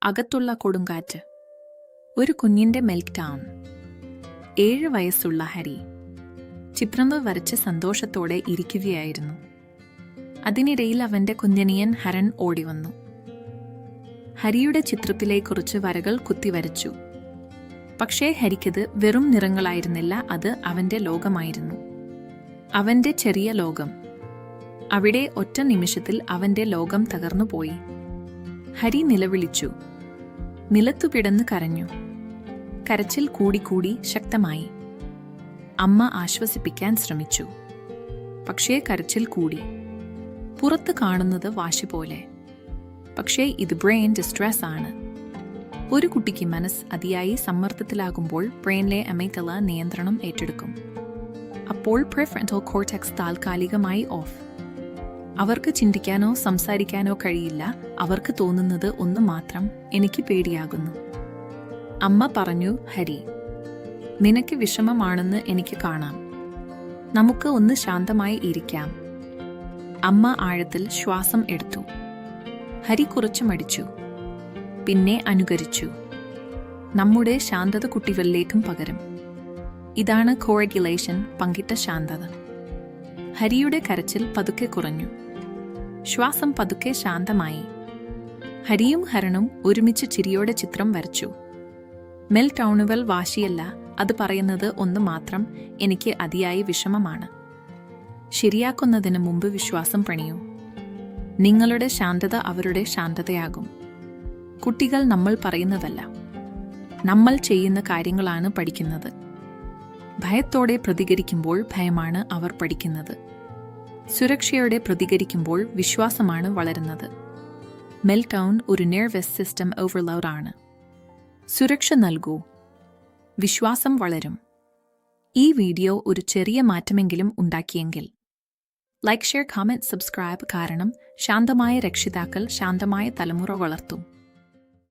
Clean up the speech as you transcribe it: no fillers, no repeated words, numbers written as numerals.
അകത്തുള്ള കൊടുങ്കാറ്റ്. ഒരു കുഞ്ഞിന്റെ മെൽറ്റ് ഡൗൺ. 7 വയസ്സുള്ള ഹരി ചിത്രങ്ങൾ വരച്ച് സന്തോഷത്തോടെ ഇരിക്കുകയായിരുന്നു. അതിനിടയിൽ അവന്റെ കുഞ്ഞനിയൻ ഹരൻ ഓടിവന്നു. ഹരിയുടെ ചിത്രത്തിലെ കുറച്ച് വരകൾ കുത്തിവരച്ചു. പക്ഷേ ഹരിക്കത് വെറും നിറങ്ങളായിരുന്നില്ല, അത് അവന്റെ ലോകമായിരുന്നു. അവന്റെ ചെറിയ ലോകം. അവിടെ ഒറ്റ നിമിഷത്തിൽ അവന്റെ ലോകം തകർന്നുപോയി. ഹരി നിലവിളിച്ചു. നിലത്തു കിടന്ന് കരഞ്ഞു. കരച്ചിൽ കൂടിക്കൂടി ശക്തമായി. അമ്മ ആശ്വസിപ്പിക്കാൻ ശ്രമിച്ചു. പക്ഷേ കരച്ചിൽ കൂടി. പുറത്ത് കാണുന്നത് വാശി പോലെ. പക്ഷേ ഇത് ബ്രെയിൻ ഡിസ്ട്രെസ് ആണ്. ഒരു കുട്ടിക്ക് മനസ്സ് അതിയായി സമ്മർദ്ദത്തിലാകുമ്പോൾ ബ്രെയിനിലെ അമൈഗഡല നിയന്ത്രണം ഏറ്റെടുക്കും. അപ്പോൾ പ്രീഫ്രണ്ടൽ കോർട്ടെക്സ് താൽക്കാലികമായി ഓഫ്. അവർക്ക് ചിന്തിക്കാനോ സംസാരിക്കാനോ കഴിയില്ല. അവർക്ക് തോന്നുന്നത് ഒന്ന് മാത്രം: എനിക്ക് പേടിയാകുന്നു. അമ്മ പറഞ്ഞു, ഹരി, നിനക്ക് വിഷമമാണെന്ന് എനിക്ക് കാണാം. നമുക്ക് ഒന്ന് ശാന്തമായി ഇരിക്കാം. അമ്മ ആഴത്തിൽ ശ്വാസം എടുത്തു. ഹരി കുറച്ച് മടിച്ചു, പിന്നെ അനുകരിച്ചു. നമ്മുടെ ശാന്തത കുട്ടികളിലേക്കും പകരും. ഇതാണ് കോറഗുലേഷൻ, പങ്കിട്ട ശാന്തത. ഹരിയുടെ കരച്ചിൽ പതുക്കെ കുറഞ്ഞു. ശ്വാസം പതുക്കെ ശാന്തമായി. ഹരിയും ഹരനും ഒരുമിച്ച് ചിരിയോടെ ചിത്രം വരച്ചു. മെൽറ്റ് ഡൗണുകൾ വാശിയല്ല, അത് പറയുന്നത് ഒന്ന് മാത്രം: എനിക്ക് അതിയായി വിഷമമാണ്. ശരിയാക്കുന്നതിന് മുമ്പ് വിശ്വാസം പണിയൂ. നിങ്ങളുടെ ശാന്തത അവരുടെ ശാന്തതയാകും. കുട്ടികൾ നമ്മൾ പറയുന്നതല്ല, നമ്മൾ ചെയ്യുന്ന കാര്യങ്ങളാണ് പഠിക്കുന്നത്. ഭയത്തോടെ പ്രതികരിക്കുമ്പോൾ ഭയമാണ് അവർ പഠിക്കുന്നത്. സുരക്ഷയോടെ പ്രതികരിക്കുമ്പോൾ വിശ്വാസമാണ് വളരുന്നത്. മെൽറ്റ് ഡൗൺ ഒരു നെർവസ് സിസ്റ്റം ഓവർലോഡ് ആണ്. സുരക്ഷ നൽകൂ, വിശ്വാസം വളരും. ഈ വീഡിയോ ഒരു ചെറിയ മാറ്റമെങ്കിലും ഉണ്ടാക്കിയെങ്കിൽ ലൈക്ക്, ഷെയർ, കമന്റ്, സബ്സ്ക്രൈബ്. കാരണം ശാന്തമായ രക്ഷിതാക്കൾ ശാന്തമായ തലമുറ വളർത്തും.